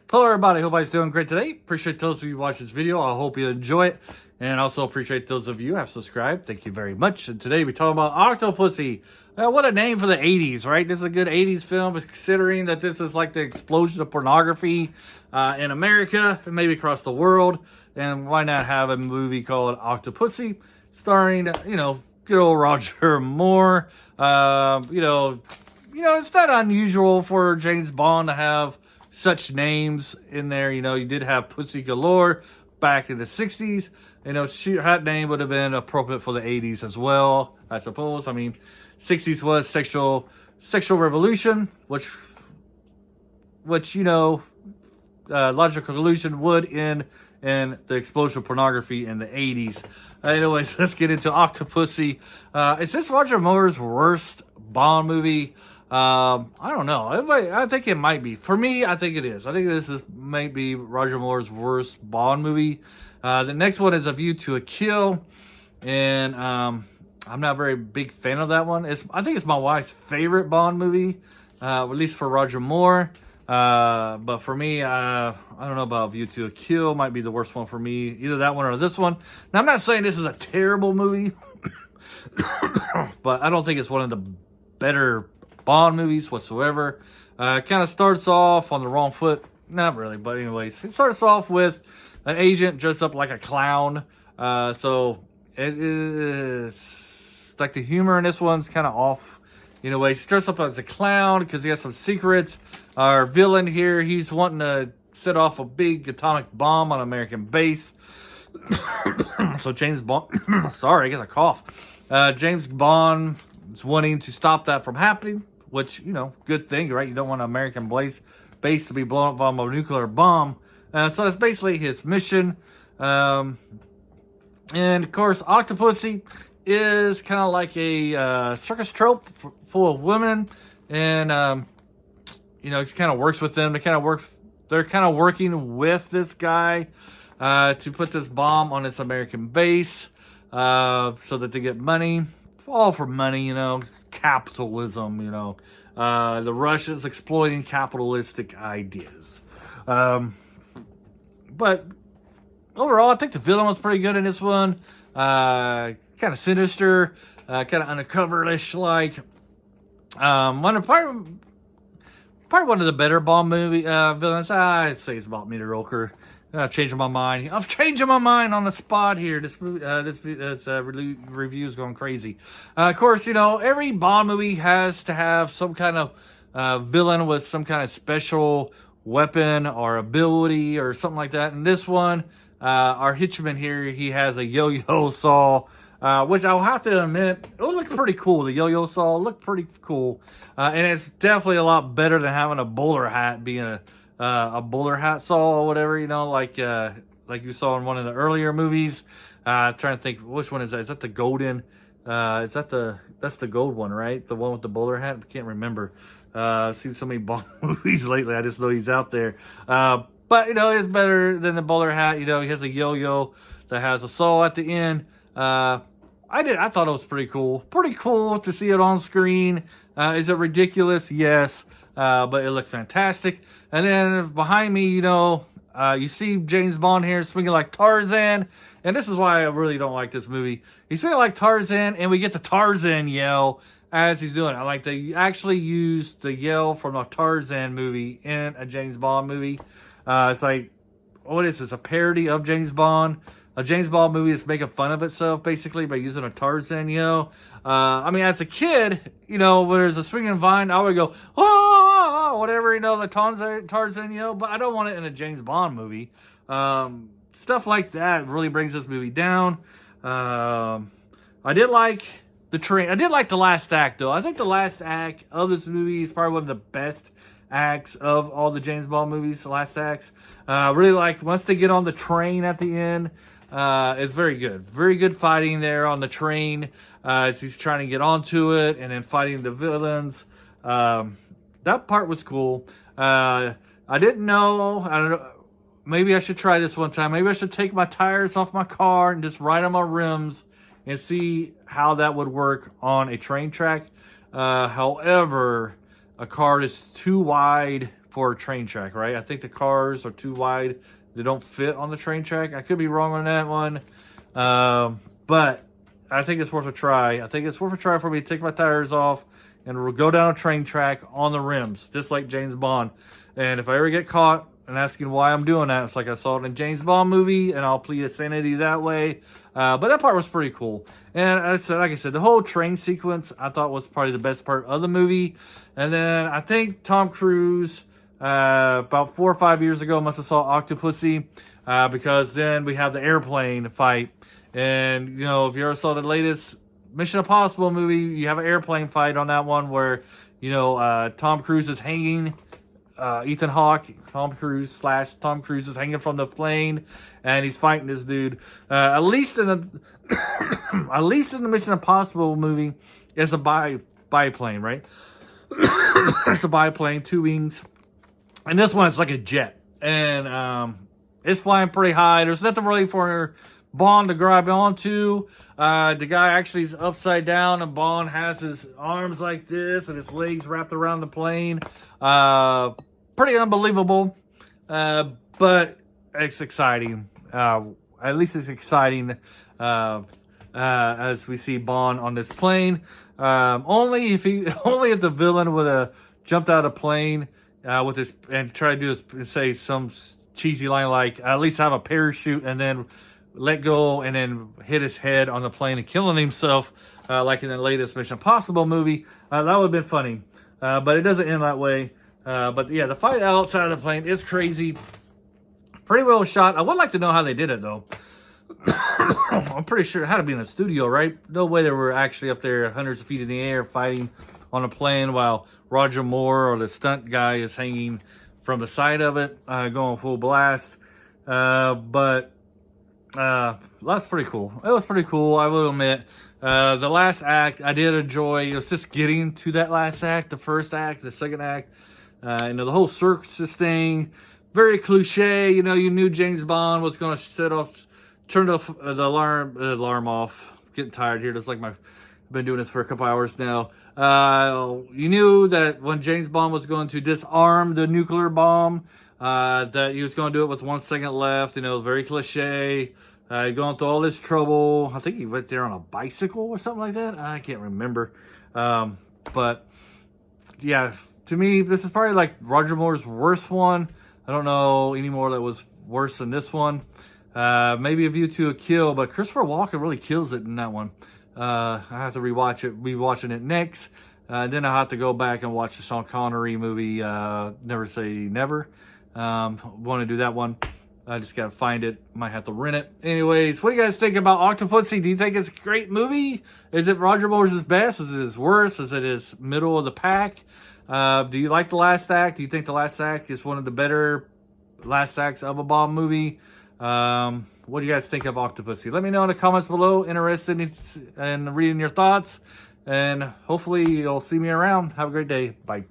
Hello everybody, hope everybody's doing great today. Appreciate those of you who watch this video. I hope you enjoy it. And also appreciate those of you who have subscribed. Thank you very much. And today we're talking about Octopussy. What a name for the 80s, right? This is a good 80s film, considering that this is like the explosion of pornography in America and maybe across the world. And why not have a movie called Octopussy starring, good old Roger Moore. It's not unusual for James Bond to have such names in there. You did have Pussy Galore back in the 60s. That name would have been appropriate for the 80s as well, I suppose. I mean, 60s was sexual revolution, which logical conclusion would end in the explosion of pornography in the 80s. Anyways, let's get into Octopussy. Is this Roger Moore's worst Bond movie? I don't know. I think it might be. For me, I think it is. I think this might be Roger Moore's worst Bond movie. The next one is A View to a Kill, and I'm not a very big fan of that one. I think it's my wife's favorite Bond movie, at least for Roger Moore. But for me, I don't know about View to a Kill. Might be the worst one for me. Either that one or this one. Now, I'm not saying this is a terrible movie, but I don't think it's one of the better Bond movies whatsoever. Kind of starts off on the wrong foot. Not really, but anyways. It starts off with an agent dressed up like a clown. So it is like the humor in this one's kind of off. He's dressed up as a clown because he has some secrets. Our villain here, he's wanting to set off a big atomic bomb on an American base. So James Bond, sorry, I got a cough. James Bond is wanting to stop that from happening, which, good thing, right? You don't want an American base to be blown up by a nuclear bomb. So that's basically his mission. And of course, Octopussy is kind of like a circus trope full of women. And, he kind of works with them. They're kind of working with this guy to put this bomb on this American base so that they get money. All for money, capitalism, the Russians exploiting capitalistic ideas. But overall, I think the villain was pretty good in this one. Kind of sinister, kind of undercover-ish like. One of the better Bond movie villains. I'd say it's about mediocre. I'm changing my mind. I'm changing my mind on the spot here. This review is going crazy. Of course, every Bond movie has to have some kind of villain with some kind of special weapon or ability or something like that. And this one, our hitchman here, he has a yo-yo saw, which I'll have to admit, it looked pretty cool. The yo-yo saw looked pretty cool. And it's definitely a lot better than having a bowler hat being a bowler hat saw or whatever, like you saw in one of the earlier movies. Trying to think, which one is that? Is that the golden? That's the gold one, right? The one with the bowler hat? I can't remember. I've seen so many Bond movies lately. I just know he's out there. But, it's better than the bowler hat. He has a yo-yo that has a saw at the end. I thought it was pretty cool. Pretty cool to see it on screen. Is it ridiculous? Yes. But it looked fantastic. And then behind me, you see James Bond here swinging like Tarzan. And this is why I really don't like this movie. He's swinging like Tarzan, and we get the Tarzan yell as he's doing it. Like they actually used the yell from a Tarzan movie in a James Bond movie. It's like, what is this? A parody of James Bond? A James Bond movie is making fun of itself, basically, by using a Tarzan yell. As a kid, when there's a swinging vine, I would go, oh, whatever, the Tarzan yell, but I don't want it in a James Bond movie. Stuff like that really brings this movie down. I did like the train. I did like the last act, though. I think the last act of this movie is probably one of the best acts of all the James Bond movies, the last acts. Really like, once they get on the train at the end, it's very good. Very good fighting there on the train as he's trying to get onto it and then fighting the villains. That part was cool. I didn't know. I don't know. Maybe I should try this one time. Maybe I should take my tires off my car and just ride on my rims and see how that would work on a train track. However, a car is too wide for a train track, right? I think the cars are too wide. They don't fit on the train track. I could be wrong on that one. But I think it's worth a try. I think it's worth a try for me to take my tires off and we'll go down a train track on the rims, just like James Bond. And if I ever get caught and asking why I'm doing that, it's like I saw it in a James Bond movie, and I'll plead insanity that way. But that part was pretty cool. And like I said, the whole train sequence I thought was probably the best part of the movie. And then I think Tom Cruise, about 4 or 5 years ago, must have saw Octopussy, because then we have the airplane fight. And, you know, if you ever saw the latest Mission Impossible movie, you have an airplane fight on that one where, you know, Tom Cruise is hanging. Ethan Hawke, Tom Cruise is hanging from the plane, and he's fighting this dude. At least in the Mission Impossible movie, it's a biplane, right? It's a biplane, 2 wings, and this one is like a jet, and it's flying pretty high. There's nothing really for Bond to grab onto. The guy actually is upside down, and Bond has his arms like this and his legs wrapped around the plane. Pretty unbelievable, but it's exciting. At least it's exciting as we see Bond on this plane. Only if the villain would have jumped out of the plane with his and tried to do say some cheesy line like at least have a parachute and then let go and then hit his head on the plane and killing himself, like in the latest Mission Impossible movie. That would have been funny, but it doesn't end that way. But yeah, the fight outside of the plane is crazy. Pretty well shot. I would like to know how they did it, though. I'm pretty sure it had to be in a studio, right? No way they were actually up there hundreds of feet in the air fighting on a plane while Roger Moore or the stunt guy is hanging from the side of it, going full blast. But that's pretty cool. It was pretty cool, I will admit. The last act, I did enjoy. It was just getting to that last act, the first act, the second act. You know, the whole circus thing, very cliche. You know, you knew James Bond was going to turn the alarm off. Getting tired here. Just like I've been doing this for a couple hours now. You knew that when James Bond was going to disarm the nuclear bomb, that he was going to do it with 1 second left. You know, very cliche. Going through all this trouble. I think he went there on a bicycle or something like that. I can't remember. But yeah. To me, this is probably like Roger Moore's worst one. I don't know any more that was worse than this one. Maybe A View to a Kill, but Christopher Walken really kills it in that one. I have to rewatch it, be watching it next. Then I have to go back and watch the Sean Connery movie, Never Say Never. Want to do that one. I just got to find it. Might have to rent it. Anyways, what do you guys think about Octopussy? Do you think it's a great movie? Is it Roger Moore's best? Is it his worst? Is it his middle of the pack? Do you like the last act? Do you think the last act is one of the better last acts of a Bond movie? What do you guys think of Octopussy? Let me know in the comments below. Interested in reading your thoughts. And hopefully you'll see me around. Have a great day. Bye.